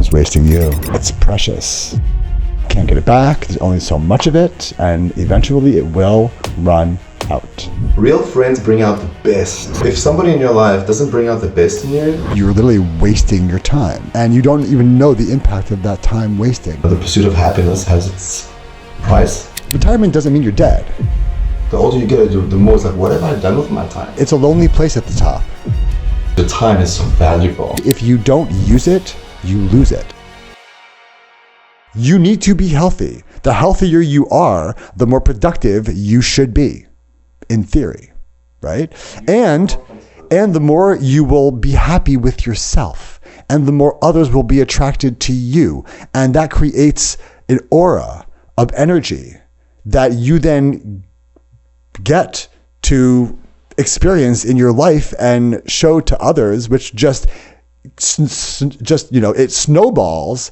is wasting you. It's precious. Can't get it back. There's only so much of it, and eventually it will run out. Real friends bring out the best. If somebody in your life doesn't bring out the best in you, You're literally wasting your time, and you don't even know the impact of that time wasting. the pursuit of happiness has its price. Retirement doesn't mean you're dead. The older you get, the more it's like, what have I done with my time? It's a lonely place at the top. The time is so valuable. If you don't use it, you lose it. You need to be healthy. The healthier you are, the more productive you should be, in theory, right? And the more you will be happy with yourself, and the more others will be attracted to you. And that creates an aura of energy that you then get to experience in your life and show to others, which just it snowballs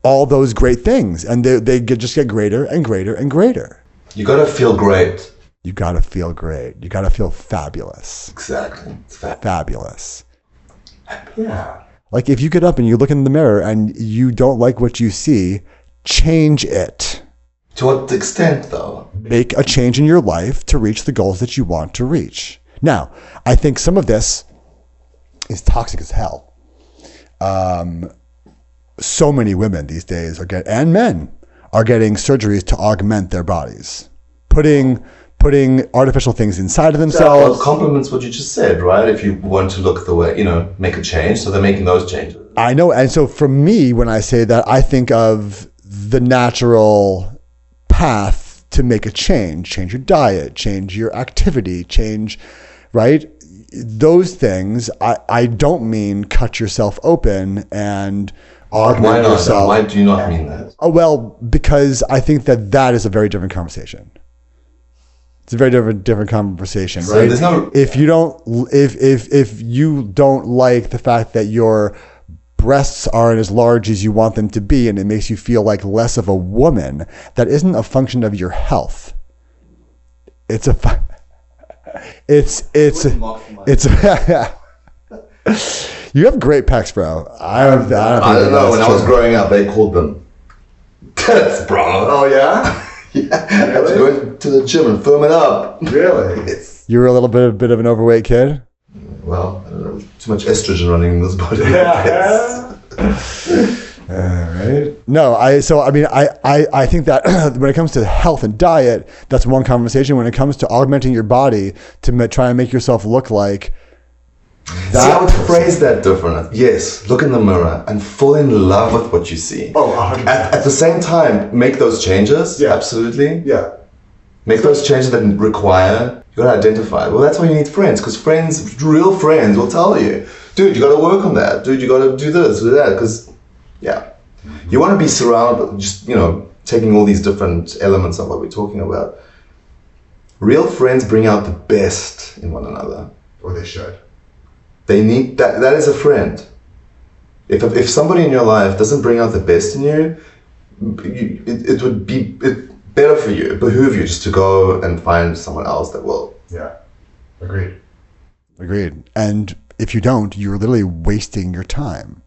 all those great things, and they just get greater and greater and greater. You gotta feel great. You gotta feel great. You gotta feel fabulous. Exactly. It's Fabulous. Yeah. Like if you get up and you look in the mirror and you don't like what you see, change it. To what extent, though? Make a change in your life to reach the goals that you want to reach. Now, I think some of this is toxic as hell. So many women these days and men are getting surgeries to augment their bodies, putting artificial things inside of themselves. Well, complements what you just said, right? If you want to look the way, make a change, so they're making those changes. I know, and so for me, when I say that, I think of the natural path to make a change your diet, change your activity, right? Those things, I don't mean cut yourself open and augment Why not? yourself. Why do you not mean that? Oh, well, because I think that is a very different conversation. It's a very different conversation, So right? there's no- If you don't like the fact that your breasts aren't as large as you want them to be, and it makes you feel like less of a woman, that isn't a function of your health. It's a you have great pecs, bro. I don't know. When I was growing up, they called them tits, bro. Oh yeah. Yeah. I had to go to the gym and firm it up. Really? Yes. You were a bit of an overweight kid? Well, I don't know, too much estrogen running in this body. Right? No, I think that when it comes to health and diet, that's one conversation. When it comes to augmenting your body to try and make yourself look like See, I would phrase that different. Yes, look in the mirror and fall in love with what you see. Oh, 100%. At the same time, make those changes. Yeah. Absolutely. Yeah. Make those changes that require, you gotta identify. Well, that's why you need friends, because real friends will tell you, dude, you gotta work on that. Dude, you gotta do this, do that. Because, you wanna be surrounded, just, taking all these different elements of what we're talking about. Real friends bring out the best in one another. Or they should. They need that is a friend. If somebody in your life doesn't bring out the best in you, it would be better for you, it behoove you just to go and find someone else that will. Yeah. Agreed. And if you don't, you're literally wasting your time.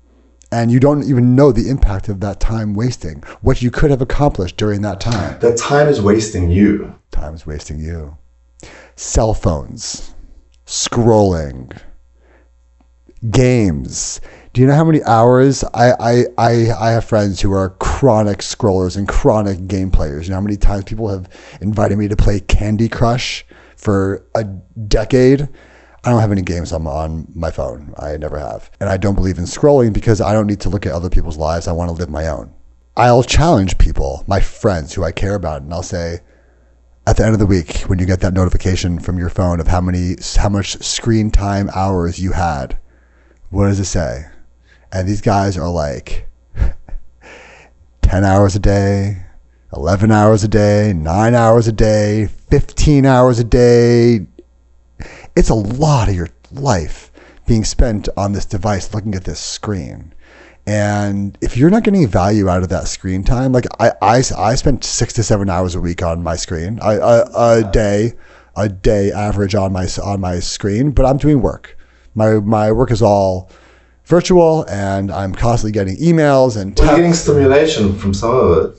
And you don't even know the impact of that time wasting, what you could have accomplished during that time. That time is wasting you. Time is wasting you. Cell phones, scrolling, games. Do you know how many hours I have friends who are chronic scrollers and chronic game players? You know how many times people have invited me to play Candy Crush for a decade? I don't have any games on my phone. I never have. And I don't believe in scrolling because I don't need to look at other people's lives. I want to live my own. I'll challenge people, my friends who I care about, and I'll say, at the end of the week, when you get that notification from your phone of how much screen time hours you had, what does it say? And these guys are like 10 hours a day, 11 hours a day, 9 hours a day, 15 hours a day. It's a lot of your life being spent on this device looking at this screen. And if you're not getting value out of that screen time, like I spent 6 to 7 hours a week on my screen, a day average on my screen, but I'm doing work. My work is all virtual, and I'm constantly getting emails and Well, you're texts. getting stimulation from some of it.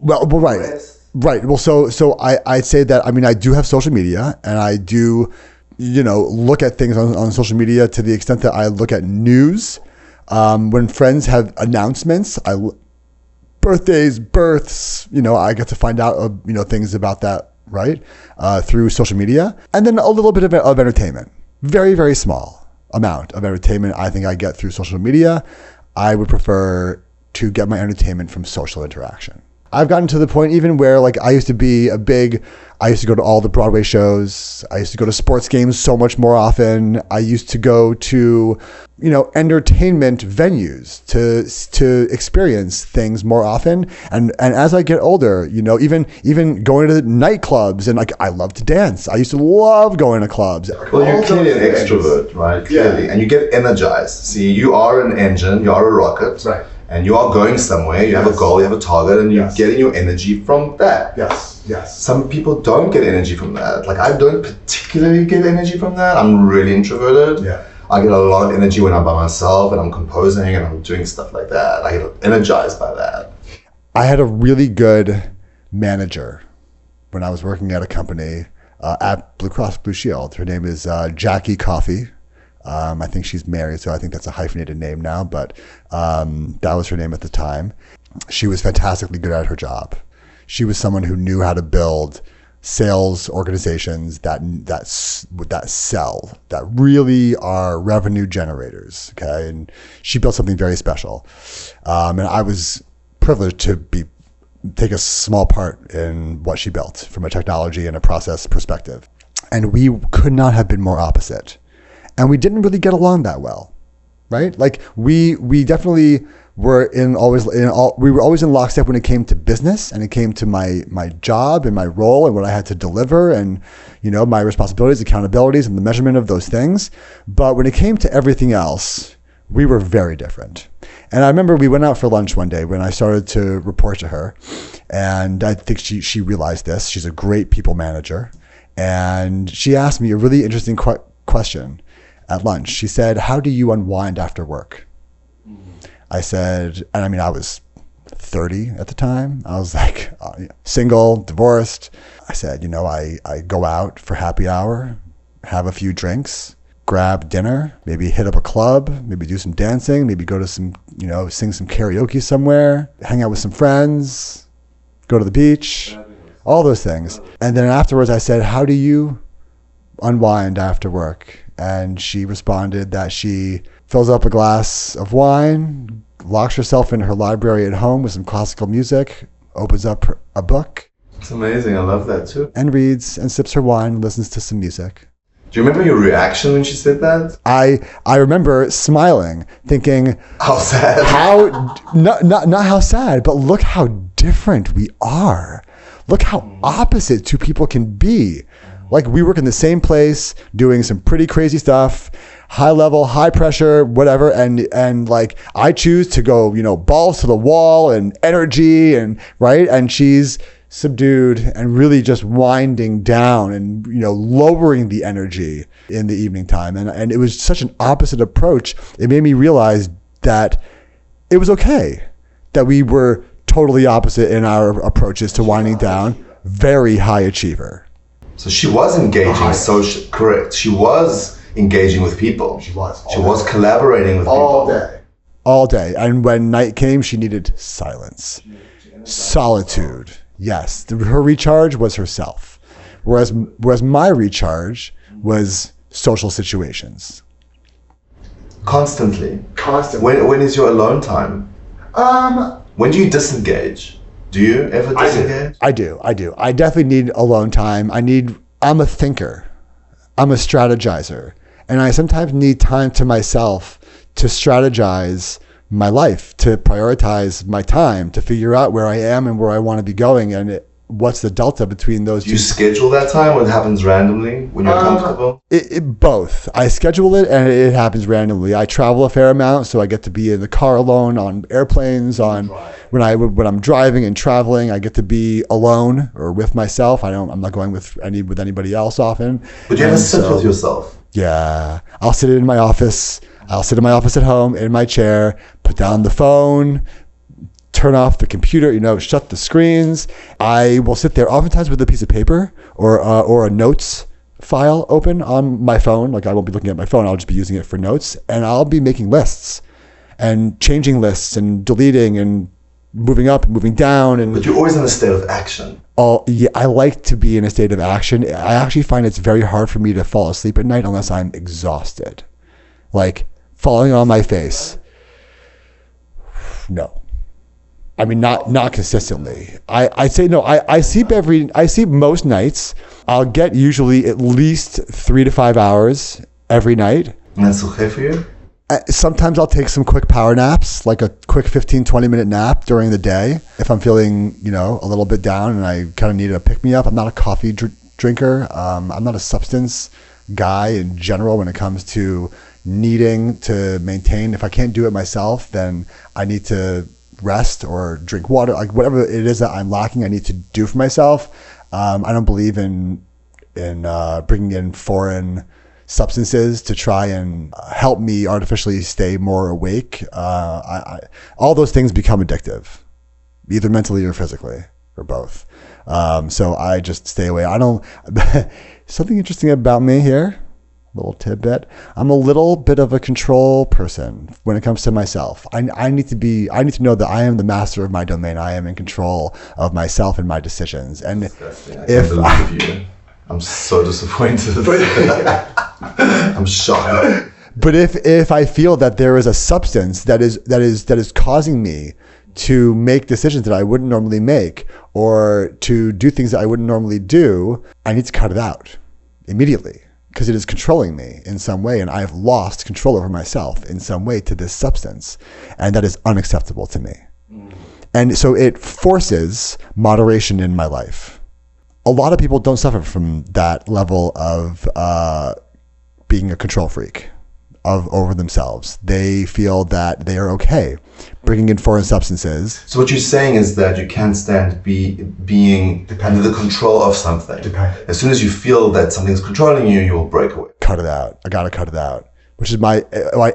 Well, right. Right. Well, so I'd say that, I mean, I do have social media, and I do, look at things on social media to the extent that I look at news. When friends have announcements, birthdays, births, I get to find out, things about that, right? Through social media. And then a little bit of entertainment. Very, very small amount of entertainment I think I get through social media. I would prefer to get my entertainment from social interaction. I've gotten to the point even where, like, I used to go to all the Broadway shows. I used to go to sports games so much more often. I used to go to, entertainment venues to experience things more often. And as I get older, even going to the nightclubs, and like, I love to dance. I used to love going to clubs. Well, you're clearly an extrovert, right? Clearly. Yeah. And you get energized. See, you are an engine, you are a rocket. Right. And you are going somewhere, you have a goal, you have a target, and you're getting your energy from that. Yes. Some people don't get energy from that. Like, I don't particularly get energy from that. I'm really introverted. Yeah. I get a lot of energy when I'm by myself and I'm composing and I'm doing stuff like that. I get energized by that. I had a really good manager when I was working at a company at Blue Cross Blue Shield. Her name is Jackie Coffey. I think she's married, so I think that's a hyphenated name now, but that was her name at the time. She was fantastically good at her job. She was someone who knew how to build sales organizations that sell, that really are revenue generators, okay? And she built something very special. And I was privileged to take a small part in what she built from a technology and a process perspective. And we could not have been more opposite. And we didn't really get along that well, right? Like, we definitely were we were always in lockstep when it came to business, and it came to my job and my role and what I had to deliver, and my responsibilities, accountabilities, and the measurement of those things. But when it came to everything else, we were very different. And I remember we went out for lunch one day when I started to report to her, and I think she realized this. She's a great people manager, and she asked me a really interesting question. At lunch, she said, "How do you unwind after work?" I said, and I mean, I was 30 at the time. I was like single, divorced. I said, I go out for happy hour, have a few drinks, grab dinner, maybe hit up a club, maybe do some dancing, maybe go to some, sing some karaoke somewhere, hang out with some friends, go to the beach, all those things. And then afterwards I said, "How do you unwind after work?" And she responded that she fills up a glass of wine, locks herself in her library at home with some classical music, opens up a book. It's amazing. I love that too. And reads and sips her wine and listens to some music. Do you remember your reaction when she said that? I remember smiling, thinking, how sad. Not how sad, but look how different we are. Look how opposite two people can be. Like, we work in the same place, doing some pretty crazy stuff, high level, high pressure, whatever. And like, I choose to go, balls to the wall and energy and right. And she's subdued and really just winding down and, lowering the energy in the evening time. And it was such an opposite approach. It made me realize that it was okay that we were totally opposite in our approaches to winding down. Very high achiever. So she was engaging social, correct. She was engaging with people. She was collaborating with people. All day. And when night came, she needed silence. Solitude. Yes. Her recharge was herself. Whereas my recharge was social situations. Constantly. When is your alone time? When do you disengage? Do you ever disengage? I do. I definitely need alone time. I'm a thinker. I'm a strategizer. And I sometimes need time to myself to strategize my life, to prioritize my time, to figure out where I am and where I want to be going, and what's the delta between those two. Do you schedule that time or it happens randomly when you're comfortable? Both. I schedule it and it happens randomly. I travel a fair amount, so I get to be in the car alone, on airplanes, when I'm driving and traveling, I get to be alone or with myself. I'm not going with anybody else often. But you have to sit with yourself. Yeah. I'll sit in my office. I'll sit in my office at home in my chair, put down the phone, turn off the computer, shut the screens. I will sit there oftentimes with a piece of paper or a notes file open on my phone. Like I won't be looking at my phone. I'll just be using it for notes, and I'll be making lists and changing lists and deleting and moving up and moving down. But you're always in a state of action. Yeah, I like to be in a state of action. I actually find it's very hard for me to fall asleep at night unless I'm exhausted. Like falling on my face. No. I mean, not consistently. I say no. I sleep most nights. I'll get usually at least 3 to 5 hours every night. And that's okay for you? Sometimes I'll take some quick power naps, like a quick 15, 20-minute nap during the day. If I'm feeling, a little bit down and I kind of need a pick-me-up. I'm not a coffee drinker. I'm not a substance guy in general when it comes to needing to maintain. If I can't do it myself, then I need to rest or drink water. Like whatever it is that I'm lacking, I need to do for myself. I don't believe in bringing in foreign substances to try and help me artificially stay more awake. All those things become addictive, either mentally or physically, or both. So I just stay away. Something interesting about me here, little tidbit. I'm a little bit of a control person when it comes to myself. I need to know that I am the master of my domain. I am in control of myself and my decisions. And I'm so disappointed. I'm shocked. But if I feel that there is a substance that is causing me to make decisions that I wouldn't normally make, or to do things that I wouldn't normally do, I need to cut it out immediately, because it is controlling me in some way, and I have lost control over myself in some way to this substance, and that is unacceptable to me. And so it forces moderation in my life. A lot of people don't suffer from that level of being a control freak over themselves. They feel that they are okay bringing in foreign substances. So what you're saying is that you can't stand being under the control of something. As soon as you feel that something's controlling you, you will break away. Cut it out. I gotta cut it out. Which is why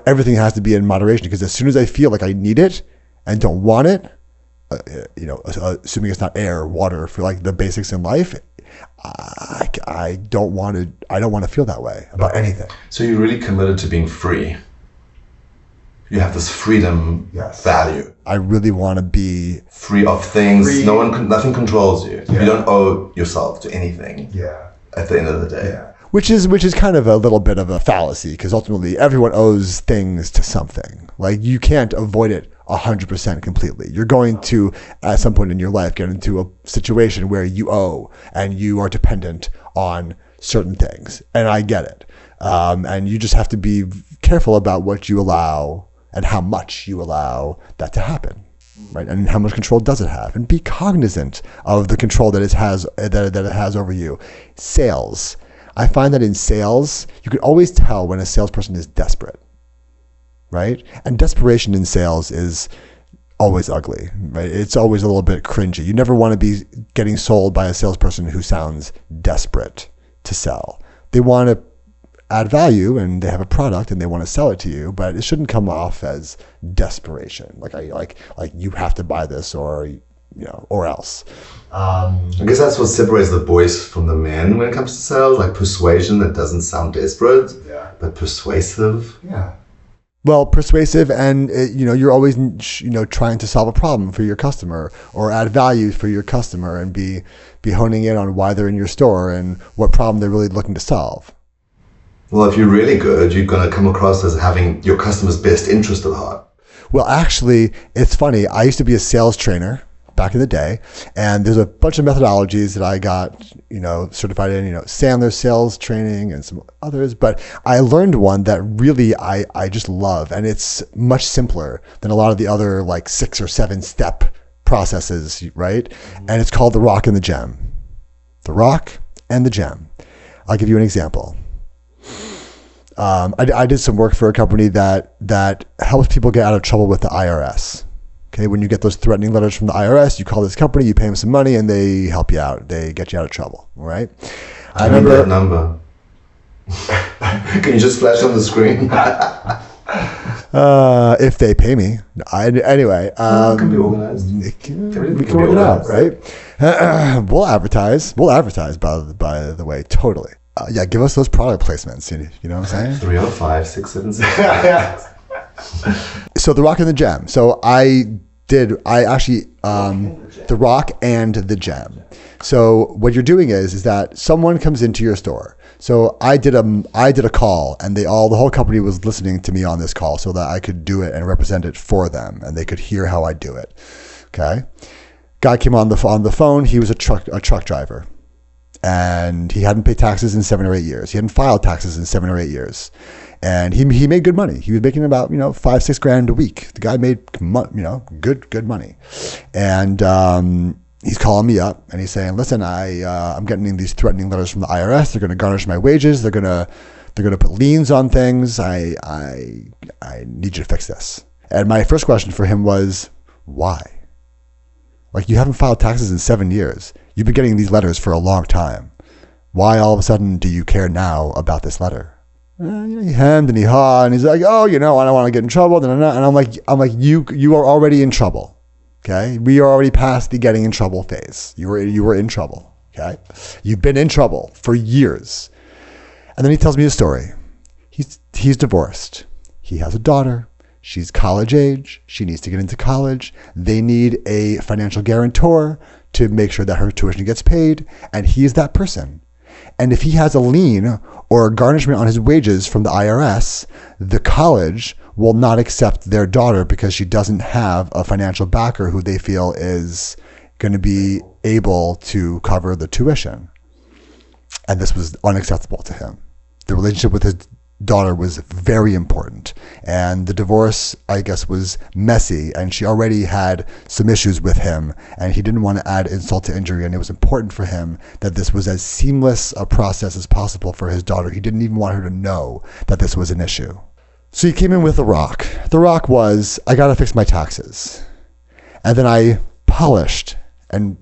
everything has to be in moderation. Because as soon as I feel like I need it and don't want it, assuming it's not air or water for like the basics in life, I don't want to feel that way about anything. So you're really committed to being free. You have this freedom value. I really want to be free of things. Nothing controls you. Yeah. You don't owe yourself to anything. Yeah. At the end of the day. Yeah. Which is kind of a little bit of a fallacy, because ultimately everyone owes things to something. Like you can't avoid it 100% completely. You're going to, at some point in your life, get into a situation where you owe and you are dependent on certain things. And I get it. And you just have to be careful about what you allow and how much you allow that to happen. Right? And how much control does it have? And be cognizant of the control that it has over you. Sales. I find that in sales, you can always tell when a salesperson is desperate. Right? And desperation in sales is always ugly, right? It's always a little bit cringy. You never want to be getting sold by a salesperson who sounds desperate to sell. They want to add value and they have a product and they want to sell it to you, but it shouldn't come off as desperation. Like you have to buy this or else. I guess that's what separates the boys from the men when it comes to sales, like persuasion that doesn't sound desperate, but persuasive. Yeah. Well, persuasive, and you're always trying to solve a problem for your customer or add value for your customer, and be honing in on why they're in your store and what problem they're really looking to solve. Well, if you're really good, you're going to come across as having your customer's best interest at heart. Well, actually, it's funny. I used to be a sales trainer back in the day, and there's a bunch of methodologies that I got, certified in, Sandler sales training and some others, but I learned one that really I just love, and it's much simpler than a lot of the other like 6 or 7 step processes, right? Mm-hmm. And it's called the rock and the gem. The rock and the gem. I'll give you an example. I did some work for a company that helps people get out of trouble with the IRS. Okay, when you get those threatening letters from the IRS, you call this company, you pay them some money, and they help you out. They get you out of trouble, all right? I remember that number. Can you just flash on the screen? If they pay me. Anyway. It can be organized. We can work it out, right? We'll advertise. We'll advertise, by the way, totally. Yeah, give us those product placements. You know what I'm saying? 305 676. So The Rock and the Gem. So I actually The Rock and the Gem. So what you're doing is that someone comes into your store. So I did a call, and the whole company was listening to me on this call so that I could do it and represent it for them, and they could hear how I do it. Okay. Guy came on the phone. He was a truck driver, and he hadn't paid taxes in 7 or 8 years. He hadn't filed taxes in 7 or 8 years. And he made good money. He was making about, $5-6 grand a week. The guy made, good money. And he's calling me up and he's saying, listen, I'm getting these threatening letters from the IRS. They're going to garnish my wages. They're going to put liens on things. I need you to fix this. And my first question for him was, why? Like, you haven't filed taxes in 7 years. You've been getting these letters for a long time. Why all of a sudden do you care now about this letter? He hemmed and he hawed, and he's like, oh, I don't want to get in trouble. And I'm like, you are already in trouble. Okay. We are already past the getting in trouble phase. You were in trouble. Okay. You've been in trouble for years. And then he tells me a story. He's divorced. He has a daughter. She's college age. She needs to get into college. They need a financial guarantor to make sure that her tuition gets paid. And he is that person. And if he has a lien or a garnishment on his wages from the IRS, the college will not accept their daughter because she doesn't have a financial backer who they feel is going to be able to cover the tuition. And this was unacceptable to him. The relationship with his daughter was very important, and the divorce, I guess, was messy, and she already had some issues with him, and he didn't want to add insult to injury, and it was important for him that this was as seamless a process as possible for his daughter. He didn't even want her to know that this was an issue. So he came in with The Rock. The Rock was, I got to fix my taxes. And then I polished and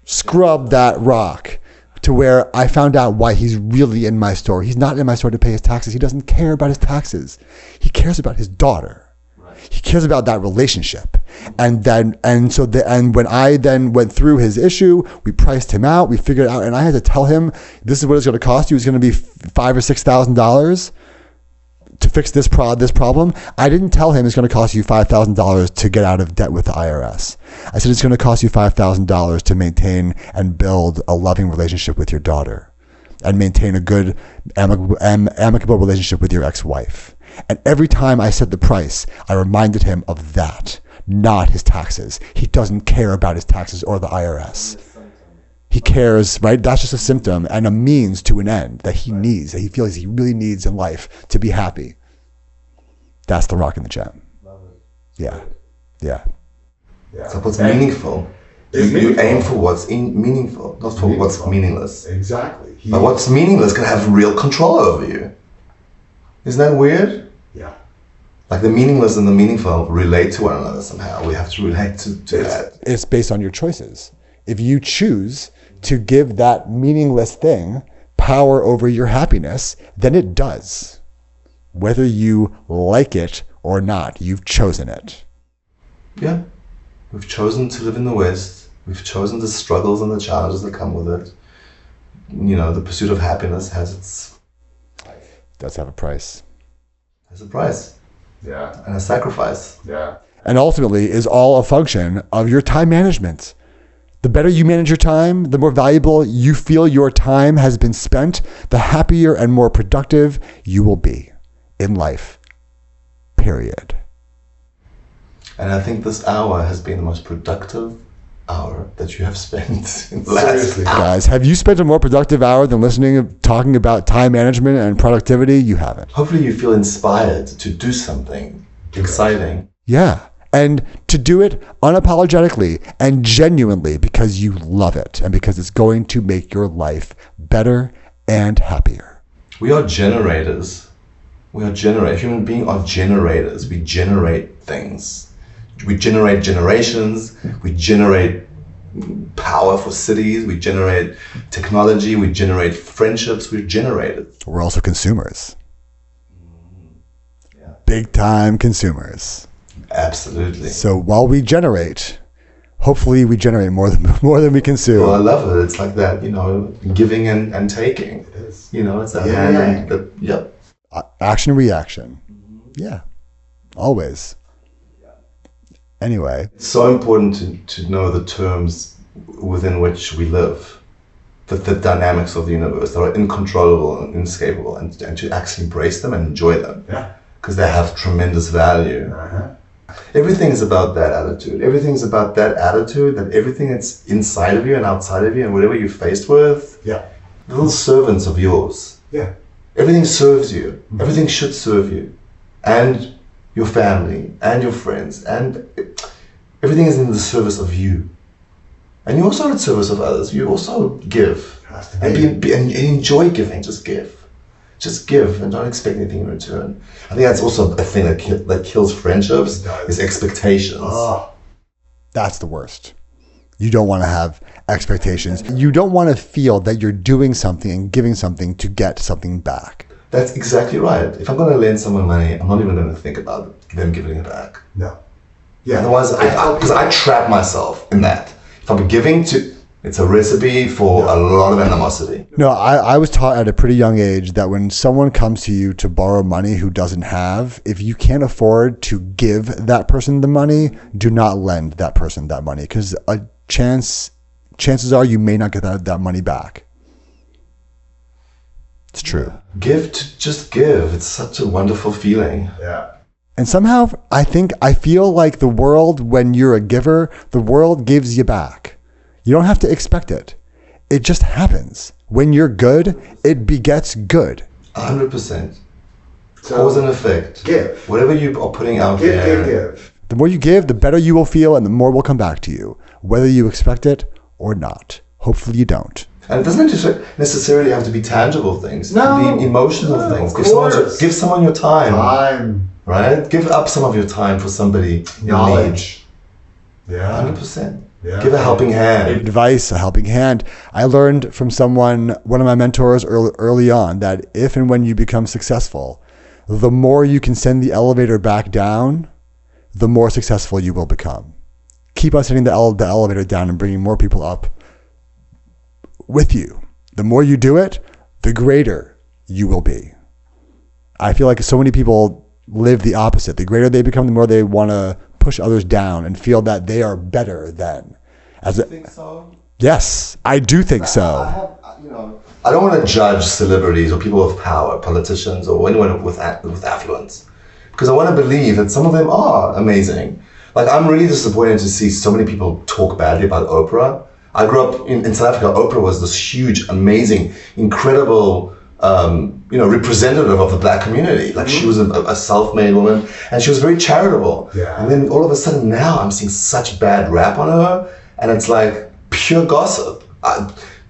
scrubbed that rock to where I found out why he's really in my store. He's not in my store to pay his taxes. He doesn't care about his taxes. He cares about his daughter. Right. He cares about that relationship. And when I then went through his issue, we priced him out, we figured it out, and I had to tell him, this is what it's going to cost you. It's going to be $5,000 or $6,000 to fix this problem. I didn't tell him it's going to cost you $5,000 to get out of debt with the IRS. I said it's going to cost you $5,000 to maintain and build a loving relationship with your daughter and maintain a good amicable relationship with your ex-wife. And every time I said the price, I reminded him of that, not his taxes. He doesn't care about his taxes or the IRS. He cares, right? That's just a symptom and a means to an end that he needs, that he feels he really needs in life to be happy. That's The Rock and the Gem. Love it. Yeah. Yeah. Yeah. So what's meaningful? You aim for what's meaningful, not for what's meaningless. Exactly. But what's meaningless can have real control over you. Isn't that weird? Yeah. Like the meaningless and the meaningful relate to one another somehow. We have to relate to that. It's based on your choices. If you choose to give that meaningless thing power over your happiness, then it does. Whether you like it or not, you've chosen it. Yeah. We've chosen to live in the West. We've chosen the struggles and the challenges that come with it. The pursuit of happiness has Does have a price. a price Yeah. and a sacrifice. Yeah. And ultimately is all a function of your time management. The better you manage your time, the more valuable you feel your time has been spent, the happier and more productive you will be in life. Period. And I think this hour has been the most productive hour that you have spent in the last Seriously. hour. Guys, have you spent a more productive hour than talking about time management and productivity? You haven't. Hopefully you feel inspired to do something exciting. Yeah. And to do it unapologetically and genuinely because you love it and because it's going to make your life better and happier. We are generators. Human beings are generators. We generate things. We generate generations. We generate power for cities. We generate technology. We generate friendships. We're generators. We're also consumers. Yeah. big time consumers. Absolutely. So while we generate, hopefully we generate more than we consume. Well, I love it. It's like that, giving and taking. It is. It's that hand and yep. Action, reaction. Yeah. Always. Anyway. It's so important to know the terms within which we live. The dynamics of the universe that are uncontrollable and inescapable, and to actually embrace them and enjoy them. Yeah. Because they have tremendous value. Everything is about that attitude. Everything is about that attitude, that everything that's inside of you and outside of you and whatever you're faced with, little servants of yours. Yeah. Everything serves you. Everything should serve you. And your family and your friends. And everything is in the service of you. And you also are at service of others. You also give. And enjoy giving. Just give. Just give and don't expect anything in return. I think that's also a thing that kills friendships, is expectations. Oh, that's the worst. You don't want to have expectations. You don't want to feel that you're doing something and giving something to get something back. That's exactly right. If I'm going to lend someone money, I'm not even going to think about them giving it back. No. Yeah. Otherwise, because I trap myself in that. If I'm giving to... It's a recipe for a lot of animosity. No, I was taught at a pretty young age that when someone comes to you to borrow money who doesn't have, if you can't afford to give that person the money, do not lend that person that money, because chances are you may not get that money back. It's true. Just give. It's such a wonderful feeling. Yeah. And somehow I feel like the world, when you're a giver, the world gives you back. You don't have to expect it. It just happens. When you're good, it begets good. 100%. Cause and effect. Give. Whatever you are putting out there. Give. The more you give, the better you will feel, and the more will come back to you, whether you expect it or not. Hopefully you don't. And it doesn't necessarily have to be tangible things. It can be emotional things. Give someone your time. Right? Give up some of your time for somebody. Knowledge. Yeah. 100%. Yeah. Give a helping hand. Advice, a helping hand. I learned from one of my mentors early on, that if and when you become successful, the more you can send the elevator back down, the more successful you will become. Keep on sending the elevator down and bringing more people up with you. The more you do it, the greater you will be. I feel like so many people live the opposite. The greater they become, the more they want to push others down and feel that they are better than. You think so? Yes, I do think so. I don't want to judge celebrities or people of power, politicians or anyone with affluence, because I want to believe that some of them are amazing. Like, I'm really disappointed to see so many people talk badly about Oprah. I grew up in South Africa. Oprah was this huge, amazing, incredible representative of the black community. Like, she was a self-made woman, and she was very charitable. Yeah. And then all of a sudden now I'm seeing such bad rap on her, and it's like pure gossip.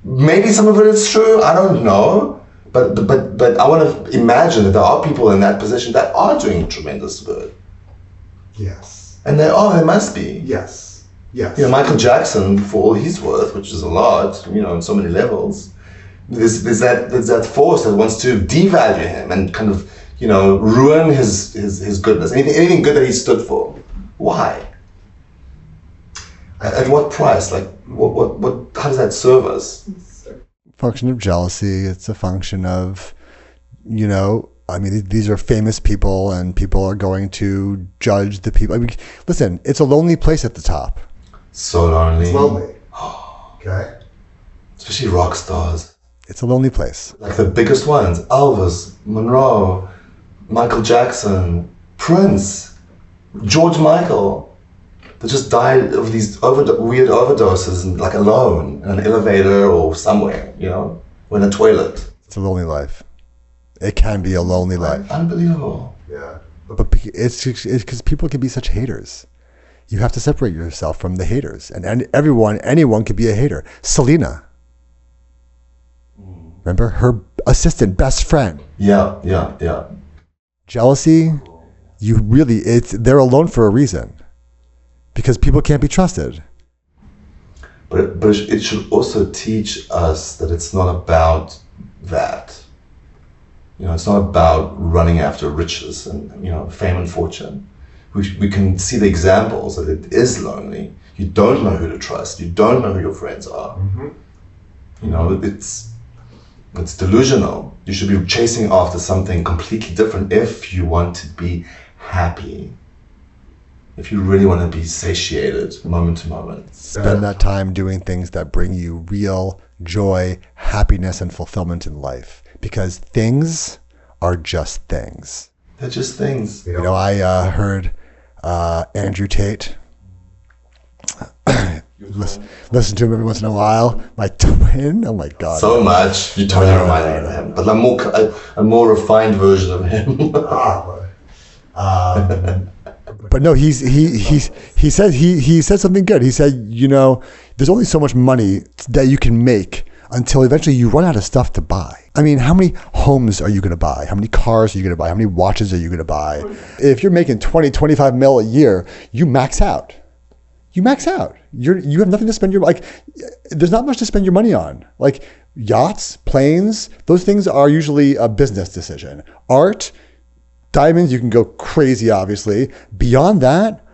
Maybe some of it is true, I don't know. But I want to imagine that there are people in that position that are doing tremendous good. Yes. And there must be. Yes. Yes. Michael Jackson, for all he's worth, which is a lot, on so many levels, there's that force that wants to devalue him and kind of, ruin his goodness. Anything good that he stood for. Why? At what price? Like, how does that serve us? It's a function of jealousy. It's a function of, these are famous people, and people are going to judge the people. Listen, it's a lonely place at the top. So lonely. It's lonely. Okay. Especially rock stars. It's a lonely place. Like the biggest ones: Elvis, Monroe, Michael Jackson, Prince, George Michael. They just died of these weird overdoses, and like alone in an elevator or somewhere, or in a toilet. It's a lonely life. It can be a lonely life. Unbelievable. Yeah. But it's because people can be such haters. You have to separate yourself from the haters, and anyone could be a hater. Selena. Remember her assistant, best friend. Yeah. Jealousy. They're alone for a reason. Because people can't be trusted. But it should also teach us that it's not about that. It's not about running after riches and fame and fortune. We can see the examples that it is lonely. You don't know who to trust. You don't know who your friends are. It's delusional. You should be chasing after something completely different if you want to be happy. If you really want to be satiated moment to moment. Spend that time doing things that bring you real joy, happiness, and fulfillment in life. Because things are just things. They're just things. I heard Andrew Tate. Listen to him every once in a while. My twin, oh my God. So much. You totally remind me of him. But a more refined version of him. But no, he said something good. He said, there's only so much money that you can make until eventually you run out of stuff to buy. I mean, how many homes are you going to buy? How many cars are you going to buy? How many watches are you going to buy? If you're making 20, 25 mil a year, you max out. You max out. You have nothing to spend there's not much to spend your money on. Like yachts, planes, those things are usually a business decision. Art, diamonds, you can go crazy, obviously. Beyond that,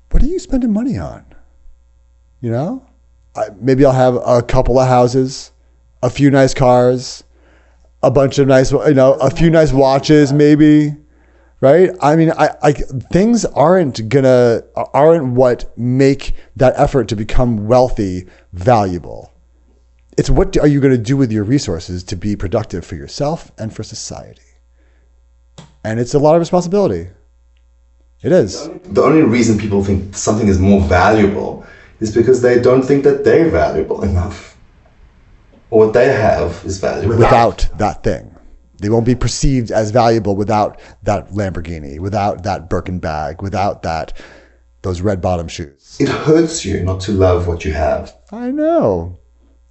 what are you spending money on? Maybe I'll have a couple of houses, a few nice cars, a bunch of nice, a few nice watches, maybe. Right? I mean, things aren't what make that effort to become wealthy valuable. It's what are you going to do with your resources to be productive for yourself and for society? And it's a lot of responsibility. It is. The only reason people think something is more valuable is because they don't think that they're valuable enough. Or what they have is valuable. Without that thing. They won't be perceived as valuable without that Lamborghini, without that Birkin bag, without those red bottom shoes. It hurts you not to love what you have. I know.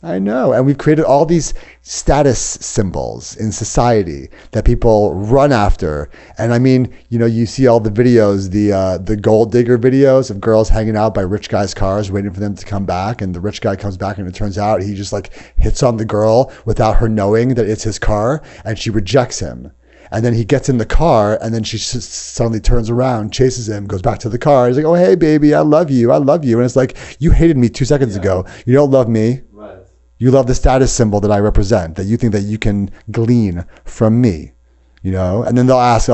And we've created all these status symbols in society that people run after. And I mean, you see all the videos, the gold digger videos of girls hanging out by rich guys' cars waiting for them to come back. And the rich guy comes back and it turns out he just hits on the girl without her knowing that it's his car, and she rejects him. And then he gets in the car, and then she suddenly turns around, chases him, goes back to the car. He's like, "Oh, hey, baby, I love you. And it's like, you hated me 2 seconds ago. You don't love me. Right. You love the status symbol that I represent, that you think that you can glean from me, And then they'll ask,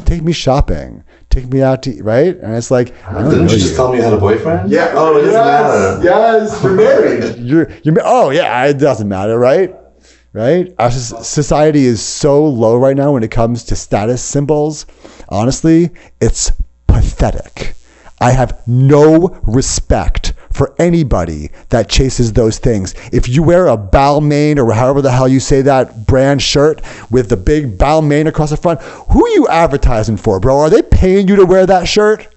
take me shopping, take me out to eat, right? And it's like, didn't you just tell me you had a boyfriend? Yeah. Oh, it doesn't matter. Yes, you're married. you're. Oh, yeah, it doesn't matter, right? Right? Our society is so low right now when it comes to status symbols. Honestly, it's pathetic. I have no respect for anybody that chases those things. If you wear a Balmain or however the hell you say that brand shirt with the big Balmain across the front, who are you advertising for, bro? Are they paying you to wear that shirt?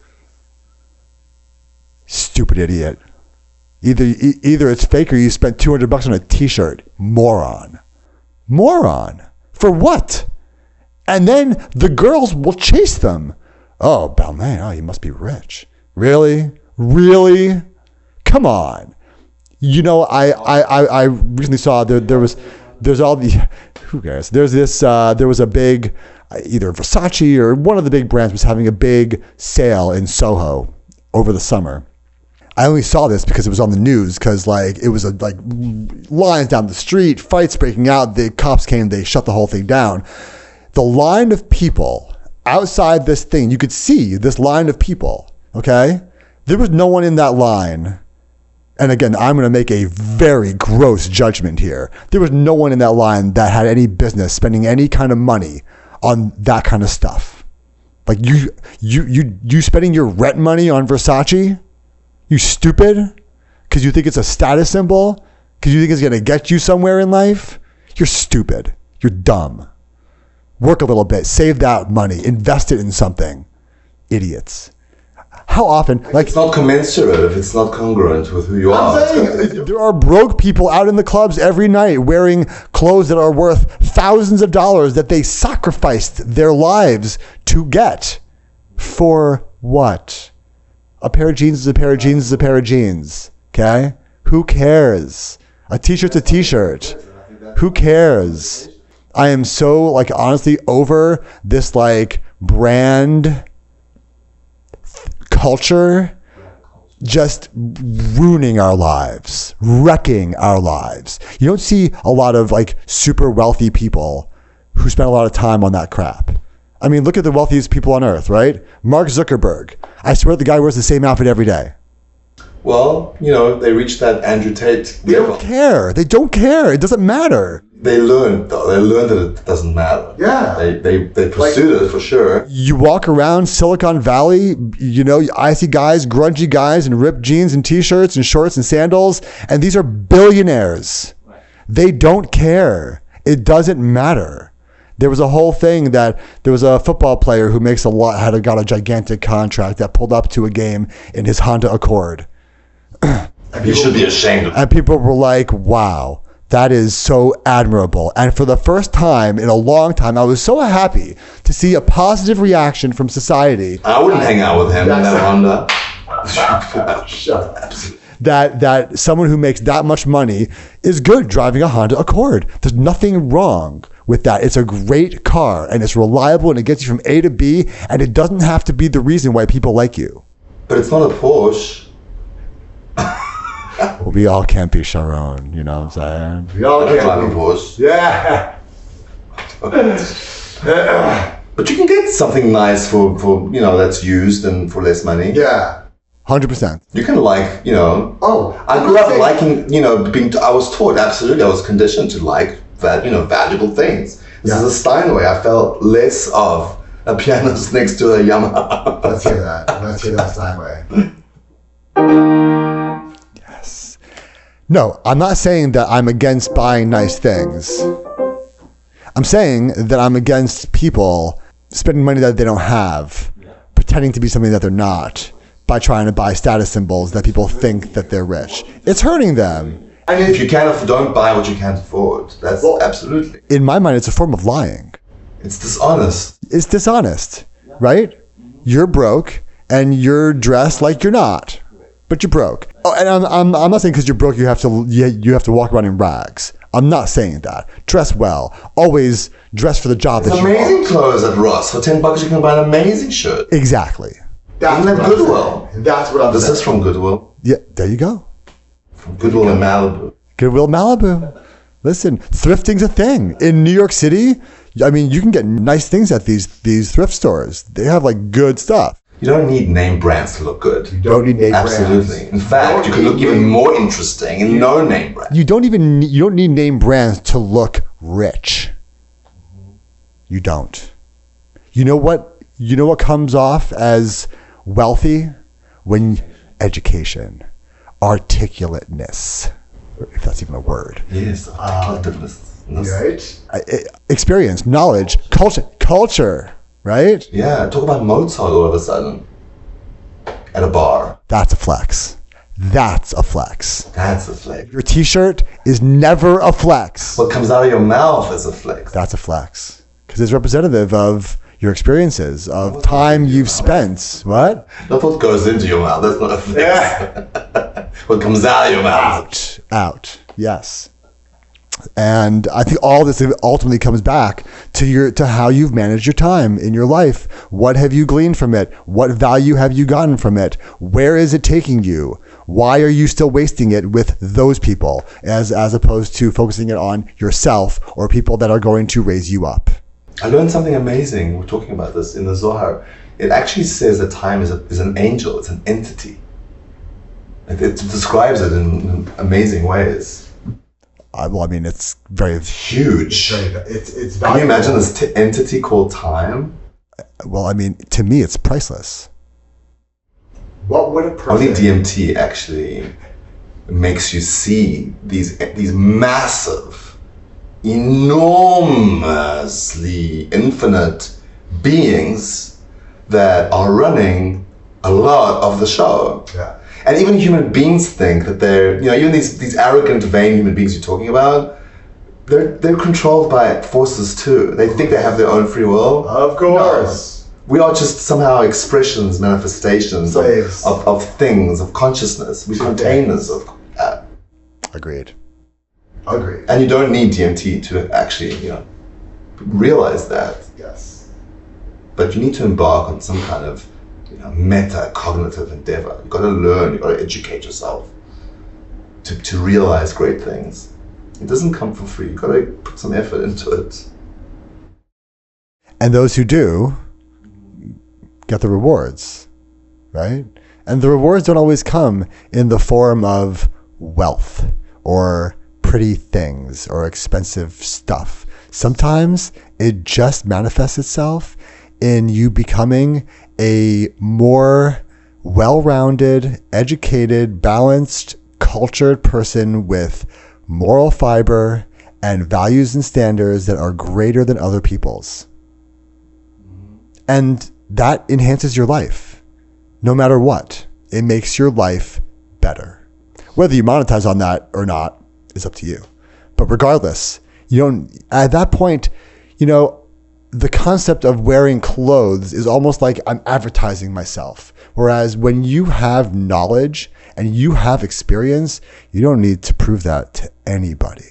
Stupid idiot. Either it's fake or you spent $200 on a t-shirt. Moron. For what? And then the girls will chase them. Oh, Balmain, oh, you must be rich. Really? Come on. I recently saw there's all the, who cares? There was a big, either Versace or one of the big brands was having a big sale in Soho over the summer. I only saw this because it was on the news, because it was lines down the street, fights breaking out. The cops came, they shut the whole thing down. The line of people outside this thing, you could see this line of people, okay? There was no one in that line. And again, I'm going to make a very gross judgment here. There was no one in that line that had any business spending any kind of money on that kind of stuff. Like you spending your rent money on Versace? You stupid? Because you think it's a status symbol? Because you think it's going to get you somewhere in life? You're stupid. You're dumb. Work a little bit. Save that money. Invest it in something. Idiots. How often? It's not commensurate if it's not congruent with who you are. I'm saying, there are broke people out in the clubs every night wearing clothes that are worth thousands of dollars that they sacrificed their lives to get. For what? A pair of jeans is a pair of jeans is a pair of jeans. Okay? Who cares? A t-shirt's a t-shirt. Who cares? I am so like honestly over this like brand culture just ruining our lives, wrecking our lives. You don't see a lot of like super wealthy people who spend a lot of time on that crap. I mean, look at the wealthiest people on earth, right? Mark Zuckerberg. I swear the guy wears the same outfit every day. Well, they reached that Andrew Tate They level. don't care. They don't care. It doesn't matter. They learned, though. They learned that it doesn't matter. Yeah. They pursued it for sure. You walk around Silicon Valley, I see guys, grungy guys in ripped jeans and t-shirts and shorts and sandals, and these are billionaires. They don't care. It doesn't matter. There was a whole thing that there was a football player who makes got a gigantic contract that pulled up to a game in his Honda Accord. You should be ashamed of it. And people were like, wow, that is so admirable. And for the first time in a long time, I was so happy to see a positive reaction from society. I wouldn't hang out with him in that Honda. Shut up. That someone who makes that much money is good driving a Honda Accord. There's nothing wrong with that. It's a great car and it's reliable and it gets you from A to B and it doesn't have to be the reason why people like you. But it's not a Porsche. Well, we all can't be Sharon, you know what I'm saying? We all I don't drive a Porsche. Yeah. But you can get something nice for that's used and for less money. Yeah. 100%. You can Oh. I grew up liking, I was taught, absolutely, I was conditioned to like that, valuable things. This is a Steinway. I felt less of a pianist next to a Yamaha. Let's hear that Steinway. Yes. No, I'm not saying that I'm against buying nice things. I'm saying that I'm against people spending money that they don't have, pretending to be something that they're not, by trying to buy status symbols that people think that they're rich. It's hurting them. And if you don't buy what you can't afford. That's absolutely. In my mind, it's a form of lying. It's dishonest. It's dishonest, right? You're broke and you're dressed like you're not, but you're broke. Oh, and I'm not saying because you're broke you have to walk around in rags. I'm not saying that. Dress well. Always dress for the job that you want. Amazing clothes at Ross. For $10 you can buy an amazing shirt. Exactly. Isn't that Goodwill? That's what I'm saying. This is from Goodwill. Yeah, there you go. From Goodwill in Malibu. Goodwill Malibu. Listen, thrifting's a thing. In New York City, I mean, you can get nice things at these thrift stores. They have like good stuff. You don't need name brands to look good. You don't need name brands. Absolutely. In fact, you can look even more interesting in no name brand. You don't need name brands to look rich. You don't. You know what comes off as wealthy? When education, articulateness, if that's even a word. Yes, articulativeness. Right? Experience, knowledge, culture, right? Yeah, talk about Mozart all of a sudden at a bar. That's a flex. That's a flex. That's a flex. Your t-shirt is never a flex. What comes out of your mouth is a flex. That's a flex. Because it's representative of your experiences, of time you've spent. What? Not what goes into your mouth. That's not a flex. Yeah. What comes out of your mouth. Out. Yes. And I think all this ultimately comes back to how you've managed your time in your life. What have you gleaned from it? What value have you gotten from it? Where is it taking you? Why are you still wasting it with those people as opposed to focusing it on yourself or people that are going to raise you up? I learned something amazing. We're talking about this in the Zohar. It actually says that time is an angel. It's an entity. It describes it in amazing ways. Well, I mean, it's very huge. It's Can you imagine this entity called time? Well, I mean, to me, it's priceless. What would a person... Only DMT actually makes you see these massive, enormously infinite beings that are running a lot of the show. Yeah. And even human beings think that they're, even these arrogant, vain human beings you're talking about, they're controlled by forces too. They think they have their own free will. Of course. No. We are just somehow expressions, manifestations of things, of consciousness. We're containers of that. Agreed. And you don't need DMT to actually, realize that. Yes. But you need to embark on some kind of meta-cognitive endeavor. You've got to learn, you've got to educate yourself to realize great things. It doesn't come for free. You've got to put some effort into it. And those who do get the rewards, right? And the rewards don't always come in the form of wealth or pretty things or expensive stuff. Sometimes it just manifests itself in you becoming a more well-rounded, educated, balanced, cultured person with moral fiber and values and standards that are greater than other people's. And that enhances your life. No matter what, it makes your life better. Whether you monetize on that or not is up to you. But regardless, at that point, the concept of wearing clothes is almost like I'm advertising myself. Whereas when you have knowledge and you have experience, you don't need to prove that to anybody.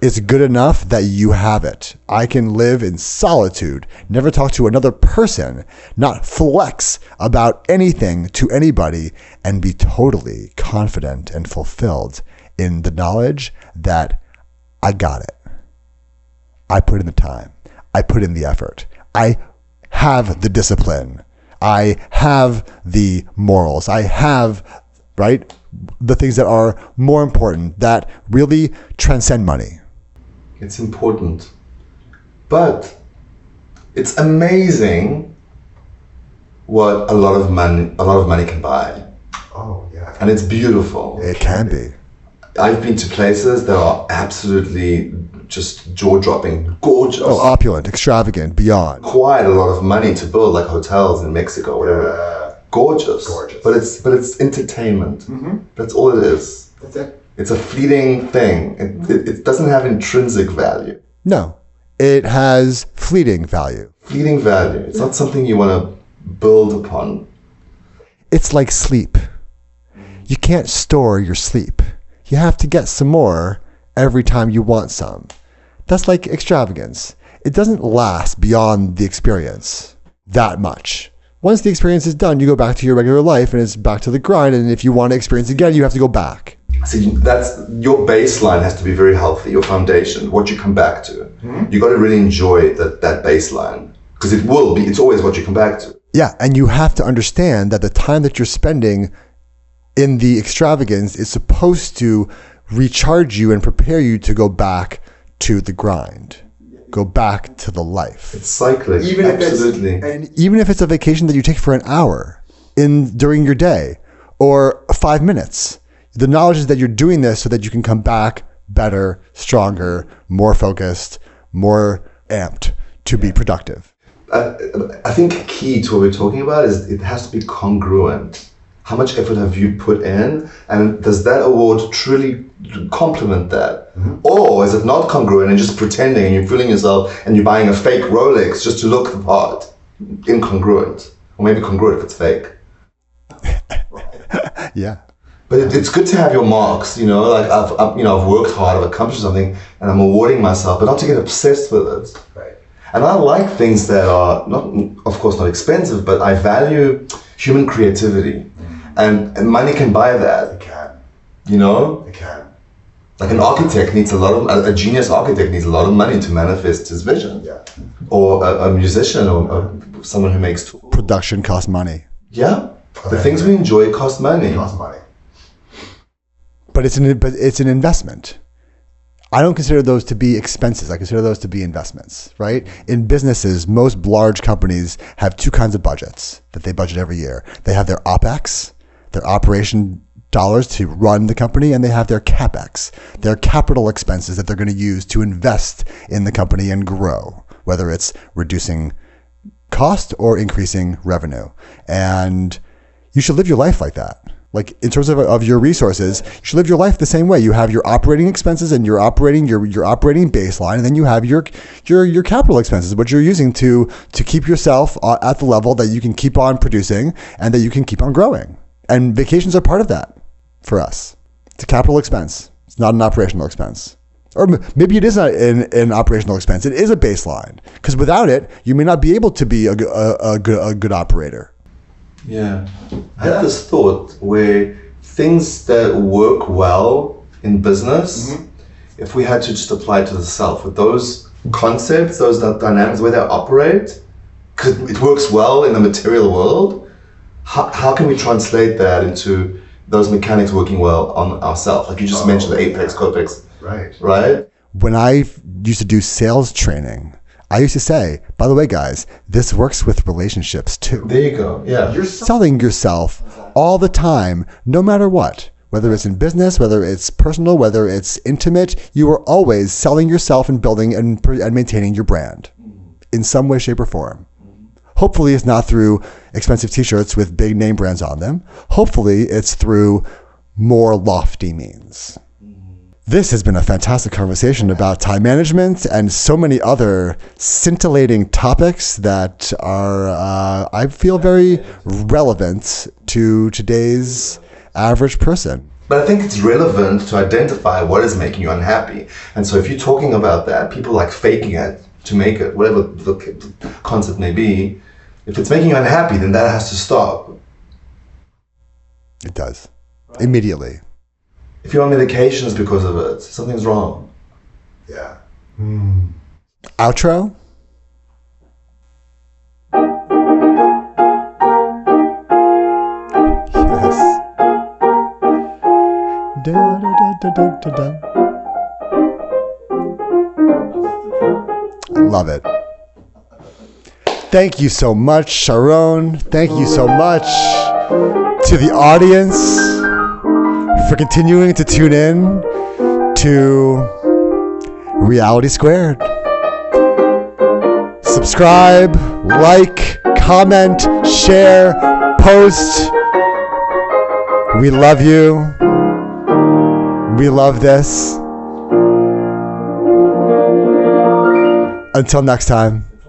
It's good enough that you have it. I can live in solitude, never talk to another person, not flex about anything to anybody, and be totally confident and fulfilled in the knowledge that I got it. I put in the time. I put in the effort. I have the discipline. I have the morals. I have, right, the things that are more important, that really transcend money. It's important. But it's amazing what a lot of money can buy. Oh, yeah. And it's beautiful. It can be. I've been to places that are absolutely just jaw-dropping, gorgeous. Oh, opulent, extravagant, beyond. Quite a lot of money to build, like hotels in Mexico, whatever. Gorgeous. But it's entertainment. Mm-hmm. That's all it is. That's it. It's a fleeting thing. It doesn't have intrinsic value. No, it has fleeting value. Fleeting value. It's not something you want to build upon. It's like sleep. You can't store your sleep. You have to get some more every time you want some. That's like extravagance. It doesn't last beyond the experience that much. Once the experience is done, you go back to your regular life and it's back to the grind. And if you want to experience again, you have to go back. See, that's your baseline has to be very healthy, your foundation, what you come back to. Mm-hmm. You got to really enjoy that baseline, because it's always what you come back to. Yeah, and you have to understand that the time that you're spending in the extravagance is supposed to recharge you and prepare you to go back to the grind, go back to the life. It's cyclic, absolutely. Even if it's a vacation that you take for an hour during your day or 5 minutes. The knowledge is that you're doing this so that you can come back better, stronger, more focused, more amped to be productive. I think key to what we're talking about is it has to be congruent. How much effort have you put in? And does that award truly complement that? Mm-hmm. Or is it not congruent and just pretending and you're fooling yourself and you're buying a fake Rolex just to look the part? Incongruent. Or maybe congruent if it's fake. Yeah. But it's good to have your marks, like I've worked hard, I've accomplished something, and I'm awarding myself, but not to get obsessed with it. Right. And I like things that are of course not expensive, but I value human creativity, and money can buy that. It can. It can. Like an architect needs a genius architect needs a lot of money to manifest his vision. Yeah. Or a musician or someone who makes tools. Production costs money. Yeah. The things we enjoy cost money. It costs money. But it's an investment. I don't consider those to be expenses. I consider those to be investments, right? In businesses, most large companies have two kinds of budgets that they budget every year. They have their OPEX, their operation dollars to run the company, and they have their CAPEX, their capital expenses that they're going to use to invest in the company and grow, whether it's reducing cost or increasing revenue. And you should live your life like that. Like in terms of your resources, you should live your life the same way. You have your operating expenses and your operating baseline, and then you have your capital expenses, what you're using to keep yourself at the level that you can keep on producing and that you can keep on growing. And vacations are part of that for us. It's a capital expense. It's not an operational expense. Or maybe it is not an operational expense. It is a baseline. Because without it, you may not be able to be a good operator. Yeah. I had this thought where things that work well in business, if we had to just apply it to the self, with those concepts, those dynamics, the way they operate, because it works well in the material world, how can we translate that into those mechanics working well on ourselves? Like you just mentioned the Apex, Copex. Right? When I used to do sales training, I used to say, by the way, guys, this works with relationships too. There you go. Yeah. You're selling yourself all the time, no matter what. Whether it's in business, whether it's personal, whether it's intimate, you are always selling yourself and building and maintaining your brand in some way, shape, or form. Hopefully it's not through expensive t-shirts with big name brands on them. Hopefully it's through more lofty means. This has been a fantastic conversation about time management and so many other scintillating topics that are, I feel, very relevant to today's average person. But I think it's relevant to identify what is making you unhappy. And so if you're talking about that, people like faking it to make it, whatever the concept may be, if it's making you unhappy, then that has to stop. It does. Immediately. If you're on medications because of it, something's wrong. Yeah. Outro? Yes. Da, da, da, da, da, da. Love it. Thank you so much, Sharon. Thank you so much to the audience for continuing to tune in to Reality Squared. Subscribe, like, comment, share, post. We love you. We love this. Until next time.